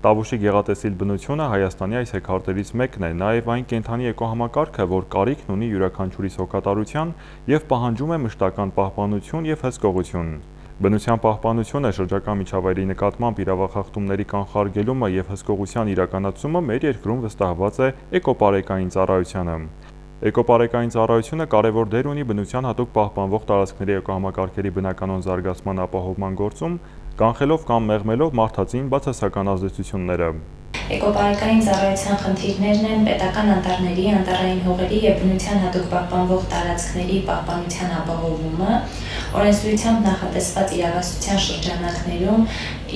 Տավուշի գեղատեսիլ բնությունը Հայաստանի այս հեքարտերից մեկն է, նաև այն կենդանի էկոհամակարգը, որ կարիքն ունի յուրաքանչյուրիս հոգատարության և պահանջում է մշտական պահպանություն և հսկողություն։ Բնության պահպանությունը, շրջակա միջավայրի նկատմամբ իրավախախտումների կանխարգելումը և հսկողության իրականացումը մեր երկրում վստահված է էկոպարեկային ծառայությանը։ Էկոպարեկային ծառայությունը կարևոր դեր ունի բնության հատուկ պահպանվող տարածքների էկոհամակարգերի բնականոն զարգացման ապահովման գործում, կանխելով կամ մեղմելով մարդածին բացասական ազդեցությունները։ Էկոպարեկային ծառայության խնդիրներն են պետական անտառների, անտառային հողերի և բնության հատուկ պահպանվող տարածքների պահպանության ապահովումը, օրենսդրությամբ նախատեսված իրավասության շրջանակներում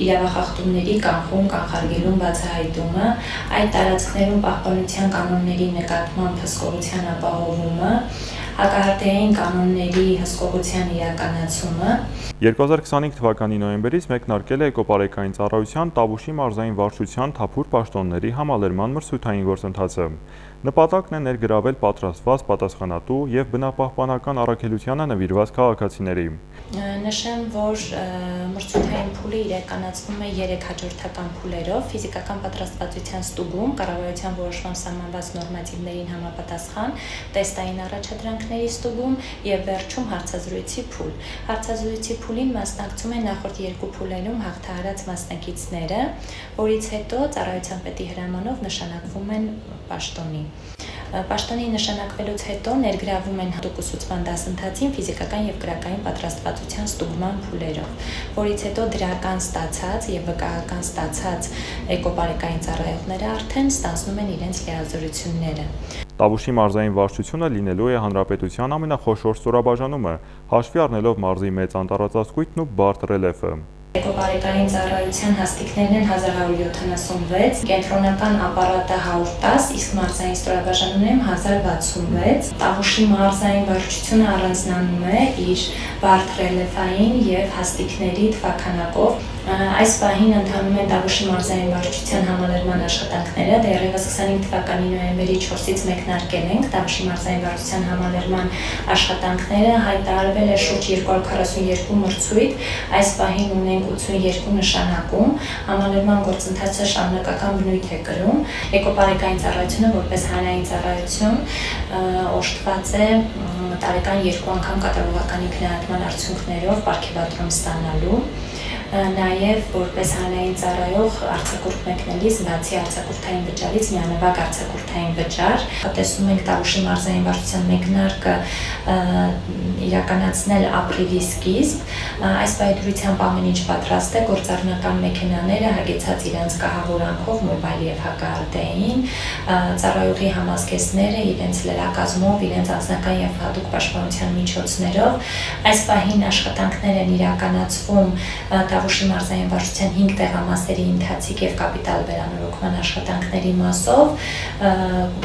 իրավախախտումների կանխում, կանխարգելում, բացահայտումը, այդ տարածքներում պահպանության կանոնների նկատմամբ հսկողության ապահովումը, հակահարթային կանոնների հսկողության իրականացումը։ 2025 թվականի նոյեմբերից մեկնարկել է էկոպարեկային ծառայության Տավուշի մարզային վարչության թափուր պաշտոնների համալրման մրցութային գործընթացը։ Նպատակն է ներգրավել պատրաստված, պատասխանատու և բնապահպանական առաքելությանը նվիրված քաղաքացիների։ Նշեմ, որ մրցութային փուլը իրականացվում է 3 հաջորդական փուլերով՝ ֆիզիկական պատրաստվածության ստուգում, կառավարության որոշմամբ սահմանված նորմատիվներին համապատասխան, տեստային առաջադրանքների ստուգում և վերջում հարցազրույցի փուլ։ Հարցազրույցի փուլին մասնակցում են նախորդ 2 փուլերում հաղթահարած մասնակիցները, որից հետո ծառայության պետի հրամանով նշանակվում են պաշտոնի։ Պաշտոնի նշանակվելուց հետո ներգրավում են հատուկ ուսուցման դասընթացին ֆիզիկական և կրակային պատրաստվածության ստուգման փուլերով, որից հետո դրական ստացած և վկայական ստացած էկոպարեկային ծառայողները արդեն ստանձնում են իրենց լիազորությունները։ Տավուշի մարզային վարչությունը լինելու է հանրապետության ամենախոշոր ստորաբաժանումը, հաշվի առնելով մարզի մեծ անտառածածկույթն ու բարդ ռելիեֆը։ Էկոպարեկային ծառայության հաստիքներն են 1176, կենտրոնական ապարատը 110, իսկ մարզային ստորաբաժանումներում 1066։ Տավուշի մարզային վարչությունը առանձնանում է իր բարդ ռելիեֆային և հաստիքների թվաքանակով։ Այս պահին ընթանում են Տավուշի մարզային վարչության համալրման աշխատանքները, դեռևս 25 թվականի նոյեմբերի 4-ից մեկնարկել ենք Տավուշի մարզային վարչության համալրման աշխատանքները, հայտարարվել է շուրջ 242 մրցույթ, այս պահին ունենք 82 նշանակում, համալրման գործընթացը շարունակական բնույթ է կրում։ Էկոպարեկային ծառայությունը որպես հանրային ծառայություն օժտված է տարեկան 2 անգամ կատարողականի քննադատման արդյունքներով պարգևատրում ստանալու։ Նաև որպես հանրային ծառայող արձակուրդ մեկնելիս բացի արձակուրդային վճարից միանվագ արձակուրդային վճար։ Տեսնում ենք Տավուշի մարզային վարչության մեկնարկը իրականացնել ապրիլի սկիզբ։ Այս պայմանությամբ ամեն ինչ պատրաստ է, գործառնական մեքենաները հագեցած իրենց կահավորանքով մոբայլ և հակահարթային, ծառայողի համազգեստները իրենց լրակազմով, իրենց անձնական և հատուկ պաշտպանության միջոցներով։ Այս պահին աշխատանքներ են իրականացվում Տավուշի մարզային վարչության 5 տեղամասերի ընթացիկ և կապիտալ վերանորոգման աշխատանքների մասով,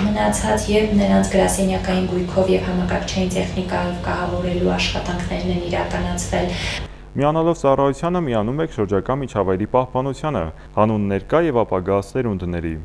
մնացած և նրանց գրասենյակային գույքով և համակարգչային տեխնիկայով կահավորելու աշխատանքներն են իրականացվել։ Միանալով ծառայությանը միանում եք շրջակա միջավայրի պահպանությանը, հանուն ներկա և ապագա սերունդների։